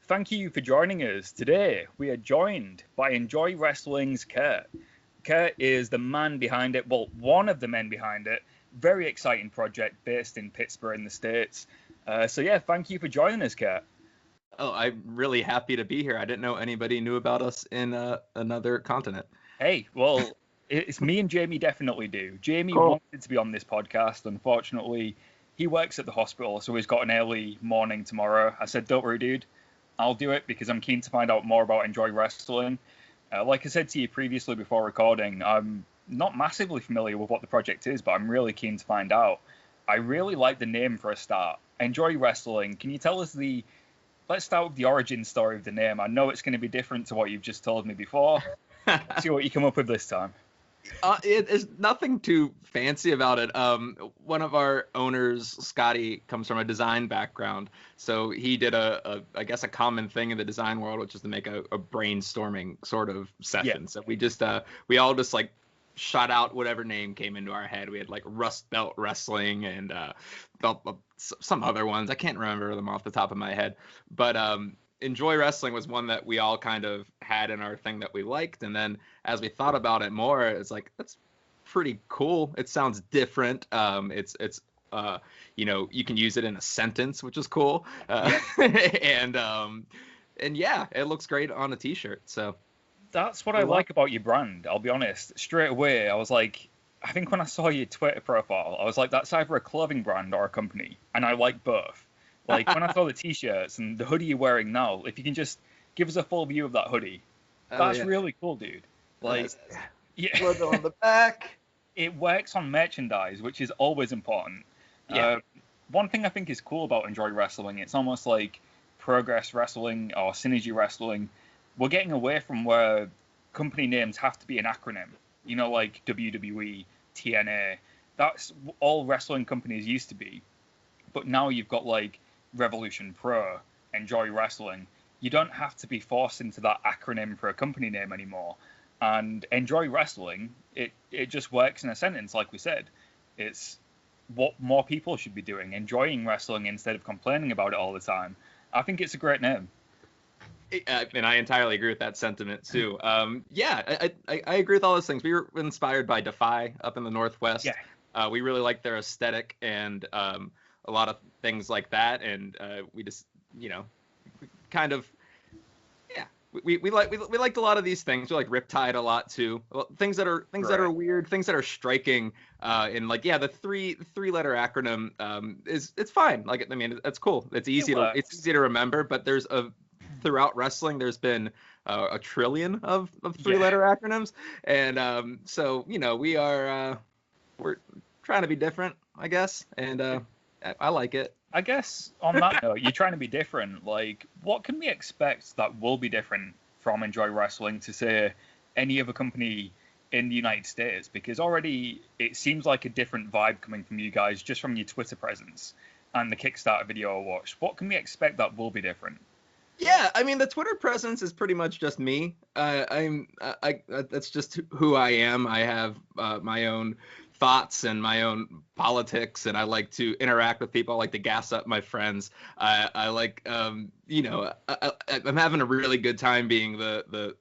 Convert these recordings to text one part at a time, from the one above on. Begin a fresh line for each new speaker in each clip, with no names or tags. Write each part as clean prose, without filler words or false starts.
thank you for joining us. Today, we are joined by Enjoy Wrestling's Kurt. Kurt is the man behind it, well, one of the men behind it. Very exciting project based in Pittsburgh in the States. Thank you for joining us, Kurt.
Oh, I'm really happy to be here. I didn't know anybody knew about us in another continent.
Hey, well, it's me and Jamie definitely do. Jamie wanted to be on this podcast. Unfortunately, he works at the hospital, so he's got an early morning tomorrow. I said, don't worry, dude. I'll do it because I'm keen to find out more about Enjoy Wrestling. Like I said to you previously before recording, I'm not massively familiar with what the project is, but I'm really keen to find out. I really like the name for a start. Enjoy Wrestling. Can you tell us let's start with the origin story of the name. I know it's going to be different to what you've just told me before. Let's see what you come up with this time.
It is nothing too fancy about it. One of our owners, Scotty, comes from a design background, so he did a common thing in the design world, which is to make a brainstorming sort of session. Yeah. So we all just like shot out whatever name came into our head. We had like Rust Belt Wrestling and some other ones. I can't remember them off the top of my head, but Enjoy Wrestling was one that we all kind of had in our thing that we liked. And then as we thought about it more, it's like, that's pretty cool. It sounds different. You can use it in a sentence, which is cool. And yeah, it looks great on a t-shirt. So
that's what I like about your brand. I'll be honest. Straight away, I was like, I think when I saw your Twitter profile, I was like, that's either a clothing brand or a company. And I like both. Like, when I saw the t-shirts and the hoodie you're wearing now, if you can just give us a full view of that hoodie, that's really cool, dude. Like,
logo on the back.
It works on merchandise, which is always important.
Yeah.
One thing I think is cool about Enjoy Wrestling, it's almost like Progress Wrestling or Synergy Wrestling. We're getting away from where company names have to be an acronym. You know, like WWE, TNA. That's all wrestling companies used to be. But now you've got, like, Revolution Pro, Enjoy Wrestling. You don't have to be forced into that acronym for a company name anymore. And Enjoy Wrestling, it just works in a sentence, like we said. It's what more people should be doing, enjoying wrestling instead of complaining about it all the time. I think it's a great name.
And I entirely agree with that sentiment too. I agree with all those things. We were inspired by Defy up in the Northwest. Yeah. We really like their aesthetic and a lot of things like that, and we just, kind of, we liked a lot of these things. We like Riptide a lot too. Things that are weird, things that are striking, and like the three-letter acronym it's fine. Like, I mean, that's cool. It's easy to remember. But throughout wrestling, there's been a trillion of three-letter acronyms, and so we're trying to be different, I guess, and I like it.
I guess on that note, you're trying to be different. Like, what can we expect that will be different from Enjoy Wrestling to, say, any other company in the United States? Because already it seems like a different vibe coming from you guys just from your Twitter presence and the Kickstarter video I watched. What can we expect that will be different?
Yeah, I mean, the Twitter presence is pretty much just me. That's just who I am. I have my own thoughts and my own politics, and I like to interact with people. I like to gas up my friends. I like, I'm having a really good time being the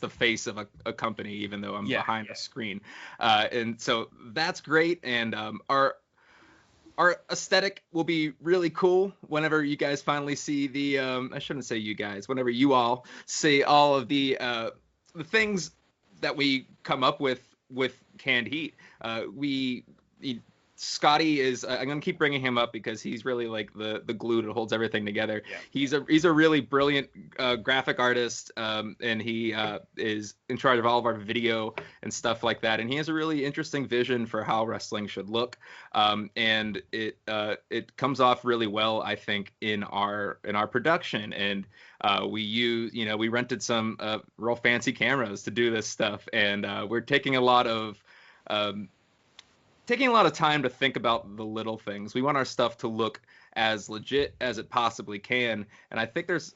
face of a company, even though I'm behind the screen. And so that's great. And our aesthetic will be really cool whenever you guys finally see the, I shouldn't say you guys, whenever you all see all of the things that we come up with Canned Heat. Scotty is, I'm going to keep bringing him up because he's really like the glue that holds everything together. Yeah. He's a really brilliant graphic artist, and he is in charge of all of our video and stuff like that. And he has a really interesting vision for how wrestling should look. And it comes off really well, I think, in our production. And we rented some real fancy cameras to do this stuff, and we're taking a lot of time to think about the little things. We want our stuff to look as legit as it possibly can. And I think there's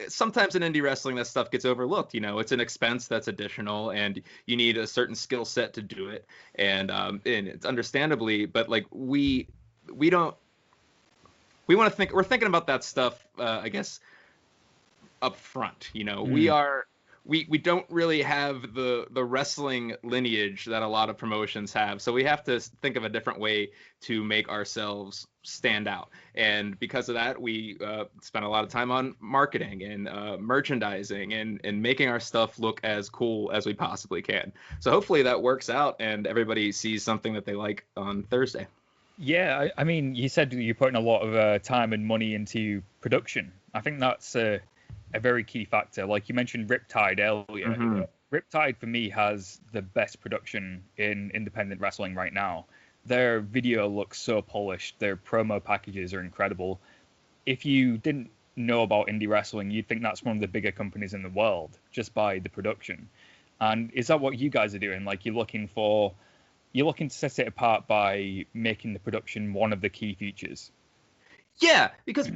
sometimes in indie wrestling that stuff gets overlooked. It's an expense that's additional, and you need a certain skill set to do it. And it's understandably, but like we want to think, we're thinking about that stuff, I guess, up front. We don't really have the wrestling lineage that a lot of promotions have, so we have to think of a different way to make ourselves stand out. And because of that, we spend a lot of time on marketing and merchandising and making our stuff look as cool as we possibly can. So hopefully that works out and everybody sees something that they like on Thursday.
Yeah, I mean, you said you're putting a lot of time and money into production. I think that's a very key factor. Like you mentioned Riptide earlier.
Mm-hmm.
Riptide for me has the best production in independent wrestling right now. Their video looks so polished. Their promo packages are incredible. If you didn't know about indie wrestling, you'd think that's one of the bigger companies in the world just by the production. And is that what you guys are doing? Like you're looking to set it apart by making the production one of the key features?
Yeah, because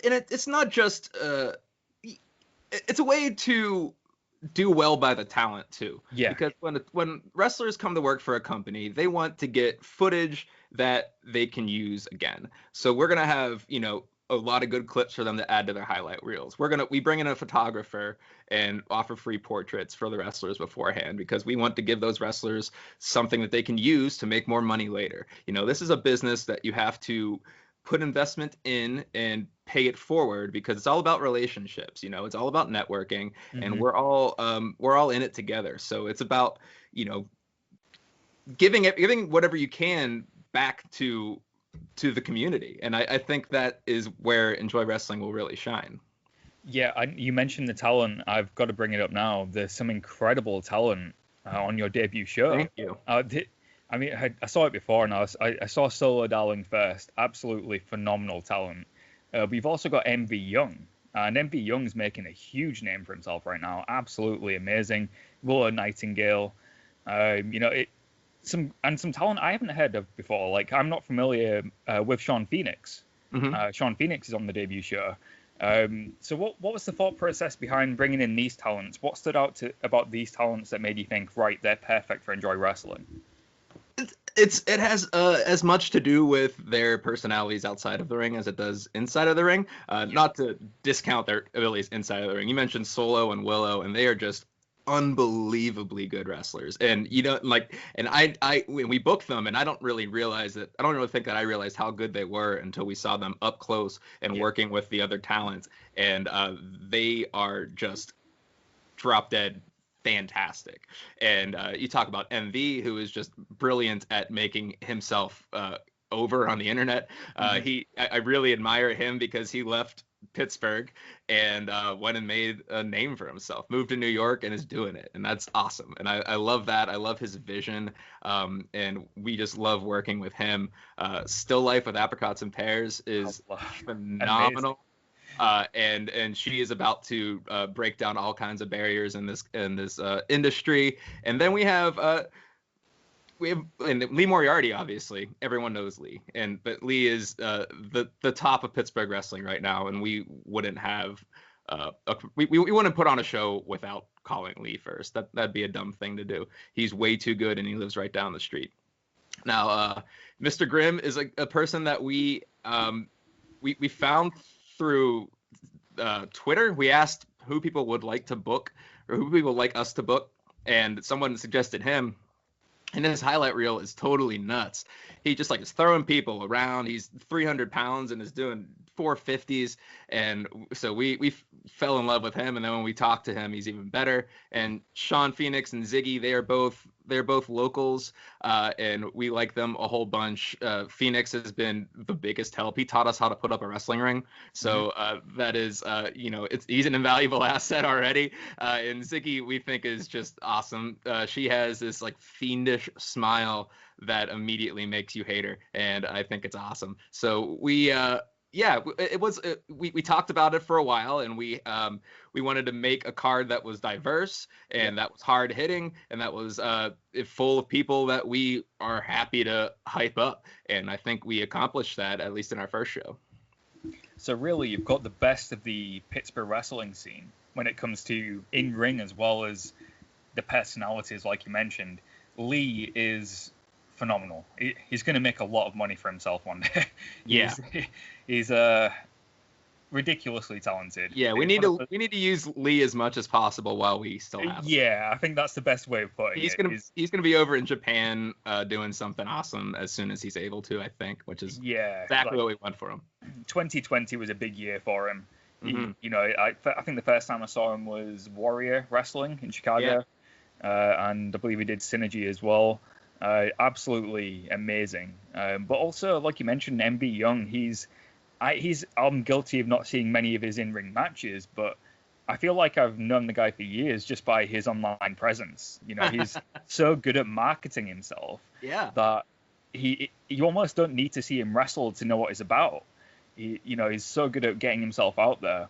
it's not just it's a way to do well by the talent too.
Yeah.
Because when wrestlers come to work for a company, they want to get footage that they can use again. So we're gonna have a lot of good clips for them to add to their highlight reels. We bring in a photographer and offer free portraits for the wrestlers beforehand because we want to give those wrestlers something that they can use to make more money later. This is a business that you have to put investment in and pay it forward because it's all about relationships. It's all about networking, and we're all in it together. So it's about giving whatever you can back to the community, and I think that is where Enjoy Wrestling will really shine.
Yeah, you mentioned the talent. I've got to bring it up now. There's some incredible talent on your debut show.
Thank you.
I saw it before, and I saw Solo Darling first. Absolutely phenomenal talent. We've also got MV Young, and MV Young's making a huge name for himself right now. Absolutely amazing. Willow Nightingale. Some talent I haven't heard of before. Like I'm not familiar with Sean Phoenix.
Mm-hmm.
Sean Phoenix is on the debut show. So what was the thought process behind bringing in these talents? What stood out about these talents that made you think, right, they're perfect for Enjoy Wrestling?
It has as much to do with their personalities outside of the ring as it does inside of the ring. Not to discount their abilities inside of the ring. You mentioned Solo and Willow, and they are just unbelievably good wrestlers. And we booked them, and I don't really think that I realized how good they were until we saw them up close and working with the other talents. And they are just drop dead fantastic. And you talk about MV, who is just brilliant at making himself over on the internet. I really admire him because he left Pittsburgh and went and made a name for himself, moved to New York and is doing it, and that's awesome. And I love that. I love his vision, and we just love working with him. Still Life with Apricots and Pears is phenomenal. And she is about to break down all kinds of barriers in this industry. And then we have Lee Moriarty. Obviously, everyone knows Lee, but Lee is the top of Pittsburgh wrestling right now, and we wouldn't have we wouldn't put on a show without calling Lee first. That'd be a dumb thing to do. He's way too good, and he lives right down the street. Now, Mr. Grimm is a person that we found through Twitter. We asked who people would like to book, or who people would like us to book, and someone suggested him. And his highlight reel is totally nuts. He just is throwing people around. He's 300 pounds and is doing 450s. And so we fell in love with him. And then when we talked to him, he's even better. And Sean Phoenix and Ziggy, they're both locals, and we like them a whole bunch. Phoenix has been the biggest help. He taught us how to put up a wrestling ring. So that is, he's an invaluable asset already. And Ziggy, we think, is just awesome. She has this fiendish smile that immediately makes you hate her, and I think it's awesome. So we talked about it for a while, and we wanted to make a card that was diverse and that was hard hitting and that was full of people that we are happy to hype up, and I think we accomplished that, at least in our first show.
So really, you've got the best of the Pittsburgh wrestling scene when it comes to in-ring as well as the personalities, like you mentioned. Lee is phenomenal. He's going to make a lot of money for himself one day.
Yeah.
He's ridiculously talented.
Yeah, we need to use Lee as much as possible while we still have him.
Yeah, I think that's the best way of putting it.
He's gonna be over in Japan doing something awesome as soon as he's able to, I think, which is exactly what we want for him.
2020 was a big year for him.
Mm-hmm.
I think the first time I saw him was Warrior Wrestling in Chicago, and I believe he did Synergy as well. Absolutely amazing. But also, like you mentioned, MB Young, I'm guilty of not seeing many of his in-ring matches, but I feel like I've known the guy for years just by his online presence. He's so good at marketing himself that you almost don't need to see him wrestle to know what he's about. He's so good at getting himself out there.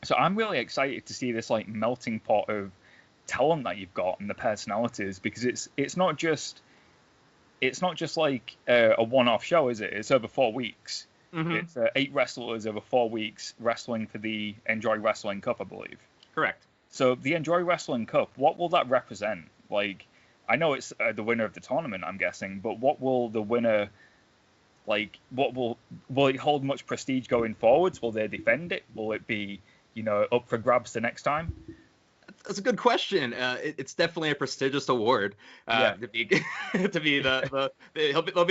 So I'm really excited to see this like melting pot of talent that you've got and the personalities, because it's not just like a one-off show, is it? It's over 4 weeks. Mm-hmm. It's 8 wrestlers over 4 weeks wrestling for the Enjoy Wrestling Cup, I believe.
Correct.
So the Enjoy Wrestling Cup, what will that represent? Like, I know it's the winner of the tournament, I'm guessing, but what will the winner, like, will it hold much prestige going forwards? Will they defend it? Will it be, up for grabs the next time?
That's a good question. It's definitely a prestigious award. To be they'll be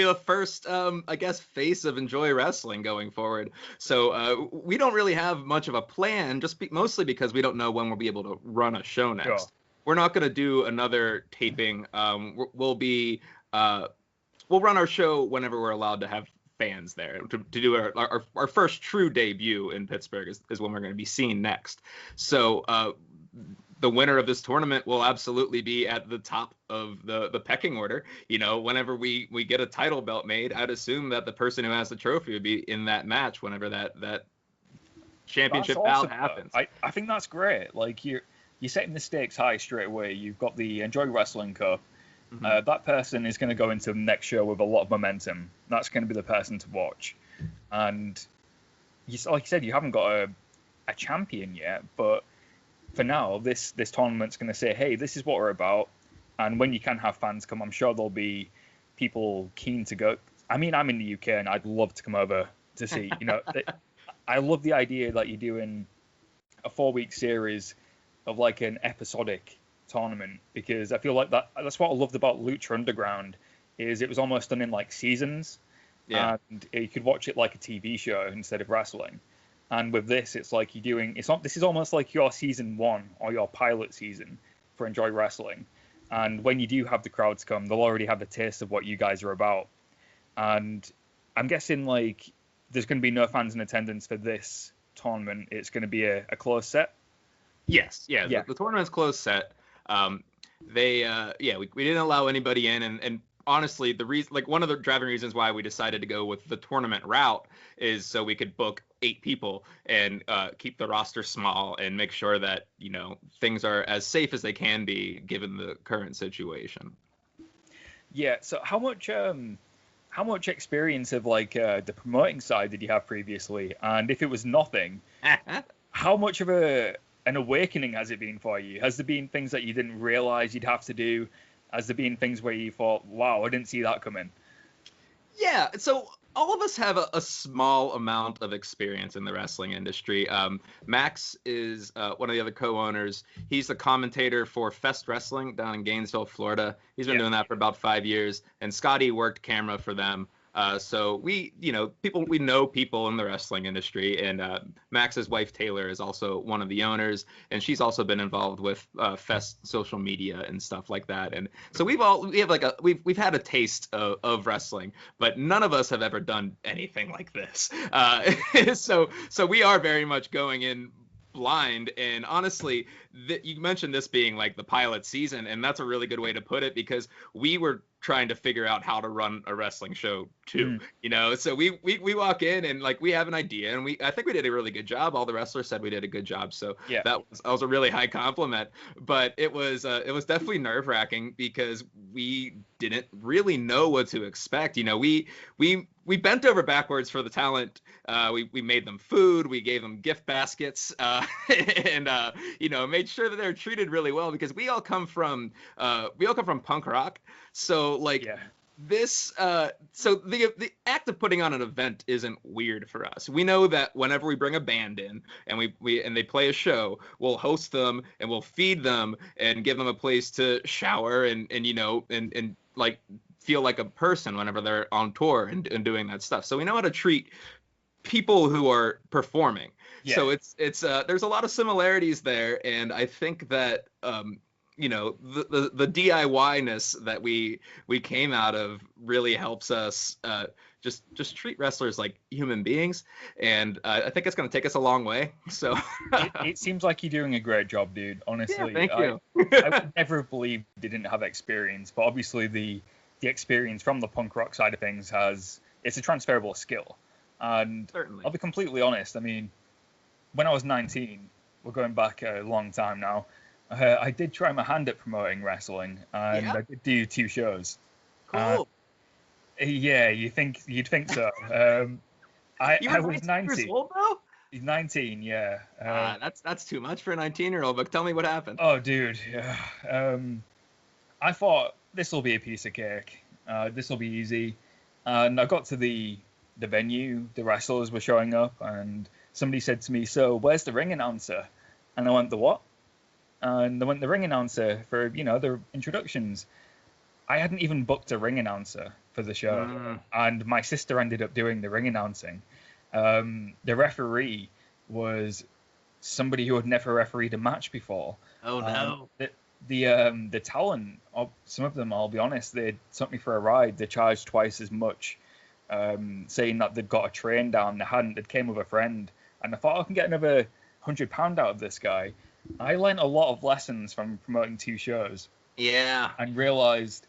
the first, I guess, face of Enjoy Wrestling going forward. So we don't really have much of a plan, mostly because we don't know when we'll be able to run a show next. Sure. We're not going to do another taping. We'll run our show whenever we're allowed to have fans there to do our first true debut in Pittsburgh is when we're going to be seen next. So the winner of this tournament will absolutely be at the top of the pecking order. Whenever we get a title belt made, I'd assume that the person who has the trophy would be in that match whenever that championship bout happens.
I think that's great. Like, you're setting the stakes high straight away. You've got the Enjoy Wrestling Cup. Mm-hmm. That person is going to go into the next show with a lot of momentum. That's going to be the person to watch. And like you said, you haven't got a champion yet, but for now, this tournament's going to say, hey, this is what we're about. And when you can have fans come, I'm sure there'll be people keen to go. I mean, I'm in the UK and I'd love to come over to see. I love the idea that you're doing a 4-week series of like an episodic tournament, because I feel like that's what I loved about Lucha Underground, is it was almost done in like seasons. And you could watch it like a TV show instead of wrestling. And with this, it's like this is almost like your season 1 or your pilot season for Enjoy Wrestling. And when you do have the crowds come, they'll already have a taste of what you guys are about. And I'm guessing like there's going to be no fans in attendance for this tournament. It's going to be a closed set.
Yes. Yeah. The tournament's closed set. We didn't allow anybody in, and honestly, the reason, like one of the driving reasons why we decided to go with the tournament route is so we could book 8 people and keep the roster small and make sure that, things are as safe as they can be given the current situation.
Yeah. So how much experience of like the promoting side did you have previously? And if it was nothing, how much of an awakening has it been for you? Has there been things that you didn't realize you'd have to do? Has there been things where you thought, wow, I didn't see that coming?
Yeah, so all of us have a small amount of experience in the wrestling industry. Max is one of the other co-owners. He's the commentator for Fest Wrestling down in Gainesville, Florida. He's been doing that for about 5 years. And Scotty worked camera for them. So we know people in the wrestling industry, and Max's wife Taylor is also one of the owners, and she's also been involved with Fest social media and stuff like that. And so we've had a taste of wrestling, but none of us have ever done anything like this. So we are very much going in blind. And honestly, you mentioned this being like the pilot season, and that's a really good way to put it, because we were trying to figure out how to run a wrestling show too. So we walk in and like we have an idea, and I think we did a really good job. All the wrestlers said we did a good job, so that was a really high compliment. But it was definitely nerve-wracking because we didn't really know what to expect. We bent over backwards for the talent. We made them food, we gave them gift baskets, and made sure that they're treated really well, because we all come from punk rock. So This so the act of putting on an event isn't weird for us. We know that whenever we bring a band in and we and they play a show, we'll host them and we'll feed them and give them a place to shower and like feel like a person whenever they're on tour and doing that stuff. So we know how to treat people who are performing. Yeah. So it's there's a lot of similarities there, and I think that the DIY-ness that we came out of really helps us just treat wrestlers like human beings, and I think it's going to take us a long way. So
it seems like you're doing a great job, dude. Honestly,
yeah, thank you.
I would never have believed they didn't have experience, but obviously the experience from the punk rock side of things it's a transferable skill. And
certainly,
I'll be completely honest. I mean, when I was 19, we're going back a long time now. I did try my hand at promoting wrestling, and I did do 2 shows.
Cool.
Yeah, you'd think so. I was 19
years old though.
19, yeah.
That's too much for a 19-year-old. But tell me what happened.
Oh, dude. Yeah. I thought this will be a piece of cake. This will be easy. And I got to the venue. The wrestlers were showing up, and somebody said to me, "So, where's the ring announcer?" And I went, "The what?" And they went, "The ring announcer for, the introductions." I hadn't even booked a ring announcer for the show. And my sister ended up doing the ring announcing. The referee was somebody who had never refereed a match before.
Oh, no.
The talent, some of them, I'll be honest, they took me for a ride. They charged twice as much, saying that they'd got a train down. They hadn't. They came with a friend. And I thought I can get another £100 out of this guy. I learned a lot of lessons from promoting 2 shows.
Yeah.
And realized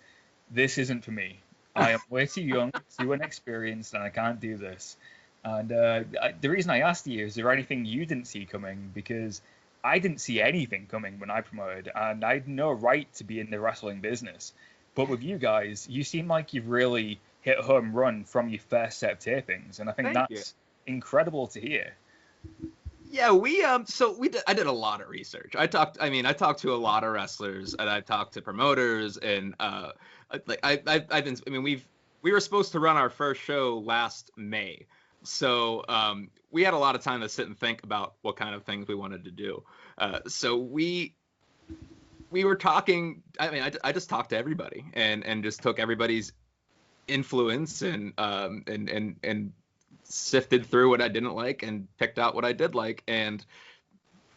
this isn't for me. I am way too young, too inexperienced, and I can't do this. And the reason I asked you, is there anything you didn't see coming? Because I didn't see anything coming when I promoted, and I had no right to be in the wrestling business. But with you guys, you seem like you've really hit a home run from your first set of tapings, and I think that's incredible to hear.
Yeah, I did a lot of research. I talked to a lot of wrestlers, and I talked to promoters, and we were supposed to run our first show last May. So we had a lot of time to sit and think about what kind of things we wanted to do. So we were talking. I mean, I just talked to everybody and just took everybody's influence and sifted through what I didn't like and picked out what I did like, and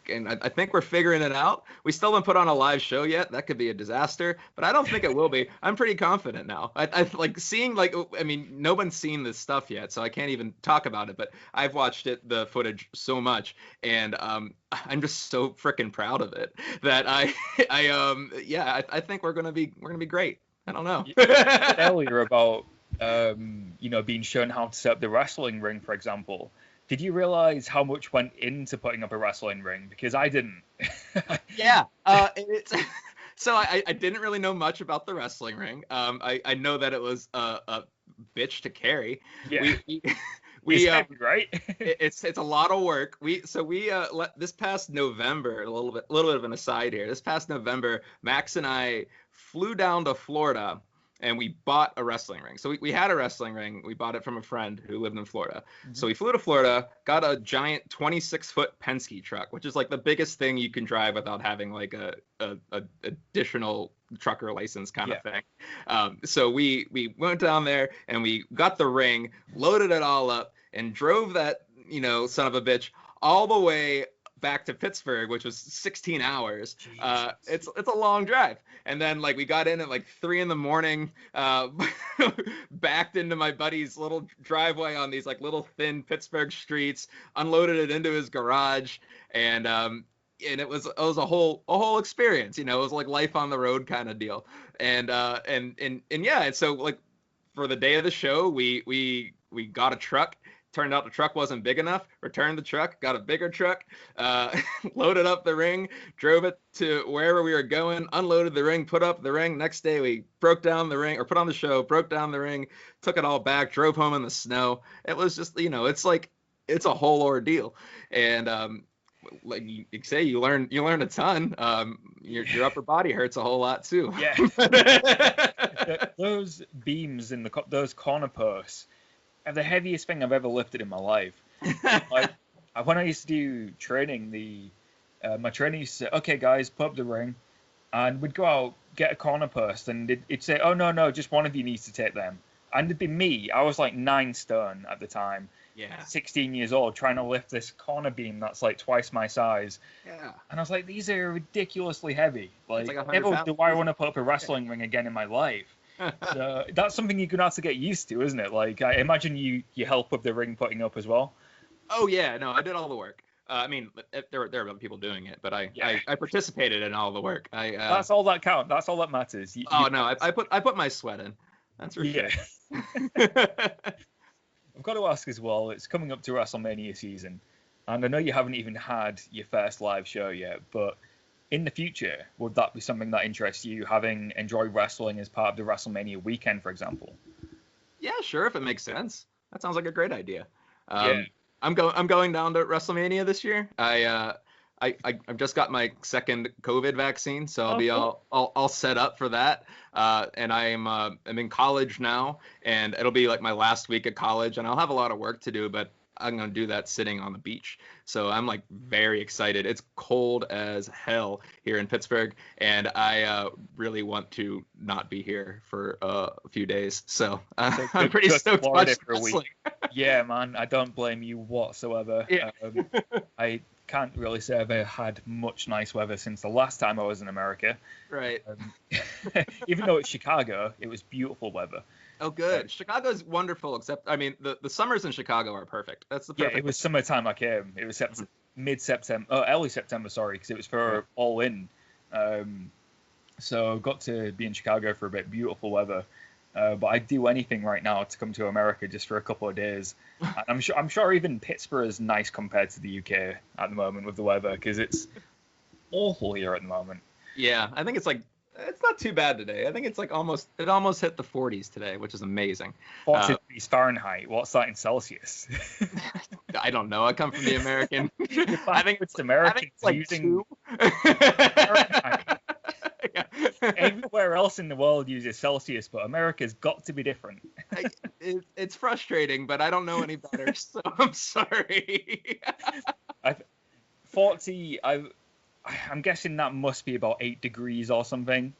I think we're figuring it out. We still haven't put on a live show yet. That could be a disaster, but I don't think it will be. I'm pretty confident now. I like seeing, no one's seen this stuff yet, so I can't even talk about it, but I've watched the footage so much, and I'm just so freaking proud of it that I think we're gonna be great. I don't know.
Earlier about being shown how to set up the wrestling ring, for example. Did you realize how much went into putting up a wrestling ring? Because I didn't.
Yeah. So I didn't really know much about the wrestling ring. I know that it was a bitch to carry.
Yeah.
We
heavy, right?
it's a lot of work. This past November, a little bit of an aside here. This past November, Max and I flew down to Florida, and we bought a wrestling ring. So we had a wrestling ring. We bought it from a friend who lived in Florida. Mm-hmm. So we flew to Florida, got a giant 26-foot Penske truck, which is like the biggest thing you can drive without having like a additional trucker license kind of thing. So we went down there and we got the ring, loaded it all up, and drove that, son of a bitch all the way back to Pittsburgh, which was 16 hours. It's a long drive. And then we got in at 3 a.m, backed into my buddy's little driveway on these little thin Pittsburgh streets, unloaded it into his garage, and it was a whole experience. It was like life on the road kind of deal. And so for the day of the show, we got a truck. Turned out the truck wasn't big enough. Returned the truck, got a bigger truck, loaded up the ring, drove it to wherever we were going, unloaded the ring, put up the ring. Next day we broke down the ring, or put on the show, broke down the ring, took it all back, drove home in the snow. It was just, it's a whole ordeal. And like you say, you learn a ton. Your upper body hurts a whole lot too.
Yeah. Those beams in those corner posts are the heaviest thing I've ever lifted in my life. Like, when I used to do training, my trainer used to say, "Okay, guys, put up the ring," and we'd go out, get a corner post, and it'd say, "Oh no, just one of you needs to take them." And it'd be me. I was like 9 stone at the time.
Yeah.
16 years old, trying to lift this corner beam that's like twice my size.
Yeah.
And I was like, these are ridiculously heavy. Like never do
pounds.
I want to put up a wrestling ring again in my life. So that's something you're gonna have to get used to, isn't it? Like, I imagine you help with the ring putting up as well.
Oh yeah, no, I did all the work. I mean, there were other people doing it, but I participated in all the work.
That's all that counts. That's all that matters.
I put my sweat in. That's for sure.
I've got to ask as well, it's coming up to WrestleMania season, and I know you haven't even had your first live show yet, but in the future, would that be something that interests you, having Enjoy Wrestling as part of the WrestleMania weekend, for example?
Yeah, sure, if it makes sense. That sounds like a great idea. I'm going down to WrestleMania this year. I've just got my second COVID vaccine, so I'll be all set up for that. And I'm in college now, and it'll be like my last week of college, and I'll have a lot of work to do, but I'm gonna do that sitting on the beach. So I'm like very excited. It's cold as hell here in Pittsburgh, and I really want to not be here for a few days. So I'm pretty stoked to watch wrestling.
Yeah, man, I don't blame you whatsoever.
Yeah.
I can't really say I've had much nice weather since the last time I was in America.
Right.
Even though it's Chicago, it was beautiful weather.
Oh, good. Chicago's wonderful, except, I mean, the summers in Chicago are perfect. That's the perfect.
Yeah, it was summertime I came. It was mid-September, early September, sorry, because it was for All In. So got to be in Chicago for a bit, beautiful weather. But I'd do anything right now to come to America just for a couple of days. And I'm sure even Pittsburgh is nice compared to the UK at the moment with the weather, because it's awful here at the moment.
Yeah, I think it's not too bad today. I think it's like almost hit the 40s today, which is amazing.
40 degrees Fahrenheit. What's that in Celsius?
I don't know. I come from the American. I think
it's American.
I think it's like
using
2.
Fahrenheit. Yeah. Everywhere else in the world uses Celsius, but America's got to be different.
It's frustrating, but I don't know any better, so I'm sorry.
40. I'm guessing that must be about 8 degrees or something.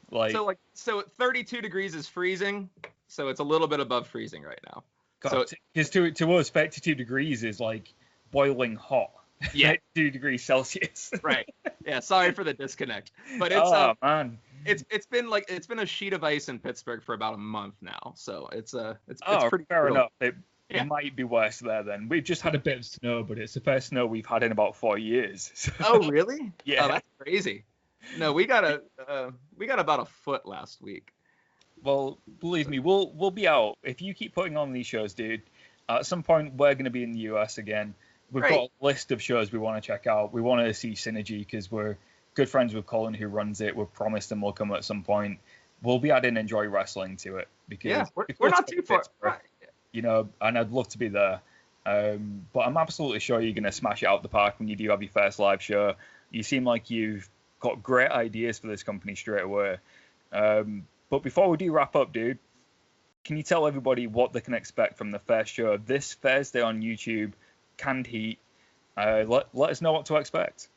So 32 degrees is freezing, so it's a little bit above freezing right now.
Because to us, 32 degrees is like boiling hot.
Yeah,
2 degrees Celsius.
Right. Yeah. Sorry for the disconnect, but it's
man.
It's been a sheet of ice in Pittsburgh for about a month now, so it's pretty
fair
brutal.
enough. It might be worse there then. We've just had a bit of snow, but it's the first snow we've had in about 4 years. So.
Oh really?
Yeah.
Oh, that's crazy. No, we got about a foot last week.
Well, believe me, we'll be out if you keep putting on these shows, dude. At some point, we're going to be in the US again. We've got a list of shows we want to check out. We want to see Synergy because we're good friends with Colin who runs it. We've promised him we'll come at some point. We'll be adding Enjoy Wrestling to it because
we're not too far.
You know, and I'd love to be there. But I'm absolutely sure you're going to smash it out the park when you do have your first live show. You seem like you've got great ideas for this company straight away. But before we do wrap up, dude, can you tell everybody what they can expect from the first show this Thursday on YouTube, Canned Heat? Let us know what to expect.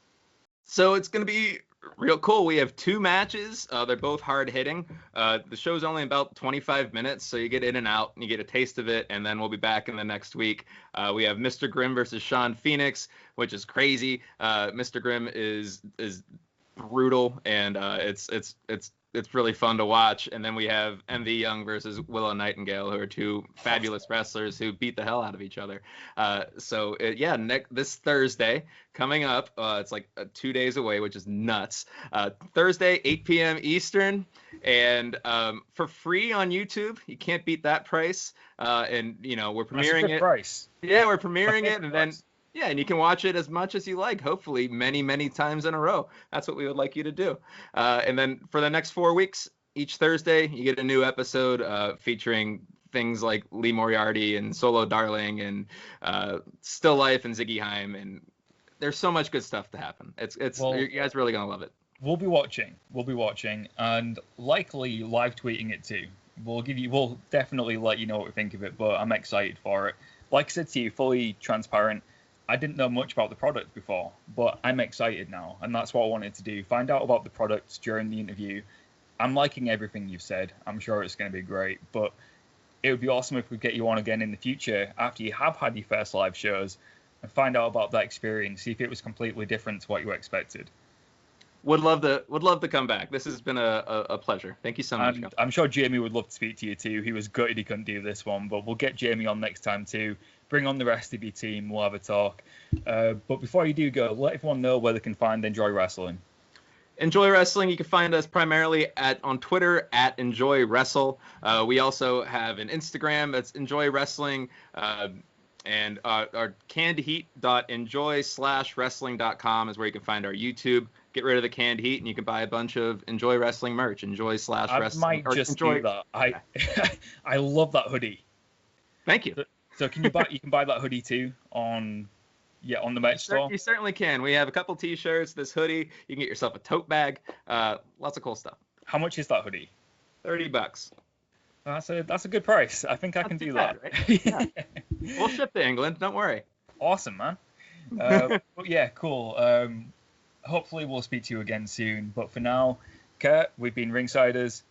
So it's going to be real cool. We have 2 matches. They're both hard hitting. The show's only about 25 minutes, so you get in and out, and you get a taste of it, and then we'll be back in the next week. We have Mr. Grimm versus Sean Phoenix, which is crazy. Mr. Grimm is brutal, and it's really fun to watch. And then we have MV Young versus Willow Nightingale, who are 2 fabulous wrestlers who beat the hell out of each other. This Thursday coming up, it's like 2 days away, which is nuts. Thursday, 8 p.m. Eastern, and for free on YouTube. You can't beat that price. And you know, we're premiering it.
Price.
Yeah, we're premiering it, and then. Yeah, and you can watch it as much as you like, hopefully many, many times in a row. That's what we would like you to do. And then for the next 4 weeks, each Thursday, you get a new episode featuring things like Lee Moriarty and Solo Darling and Still Life and Ziggy Haim and there's so much good stuff to happen. It's
Well,
you guys are really gonna love it.
We'll be watching. And likely live tweeting it too. We'll definitely let you know what we think of it, but I'm excited for it. Like I said to you, fully transparent, I didn't know much about the product before, but I'm excited now, and that's what I wanted to do. Find out about the products during the interview. I'm liking everything you've said. I'm sure it's going to be great, but it would be awesome if we get you on again in the future after you have had your first live shows and find out about that experience, see if it was completely different to what you expected.
Would love to come back. This has been a pleasure. Thank you so much.
And I'm sure Jamie would love to speak to you too. He was gutted he couldn't do this one, but we'll get Jamie on next time too. Bring on the rest of your team. We'll have a talk. But before you do go, let everyone know where they can find Enjoy Wrestling.
Enjoy Wrestling. You can find us primarily on Twitter at Enjoy Wrestle. We also have an Instagram that's Enjoy Wrestling. And our cannedheat.enjoy/wrestling.com is where you can find our YouTube. Get rid of the canned heat, and you can buy a bunch of Enjoy Wrestling merch. Enjoy/wrestling.
I might just do that. I love that hoodie.
Thank you.
So can you buy that hoodie too on the merch store?
You certainly can. We have a couple T-shirts, this hoodie. You can get yourself a tote bag. Lots of cool stuff.
How much is that hoodie?
$30.
That's a good price. I think I can do that.
Right? Yeah. We'll ship to England. Don't worry.
Awesome, man. But yeah, cool. Hopefully we'll speak to you again soon. But for now, Kurt, we've been Ringsiders.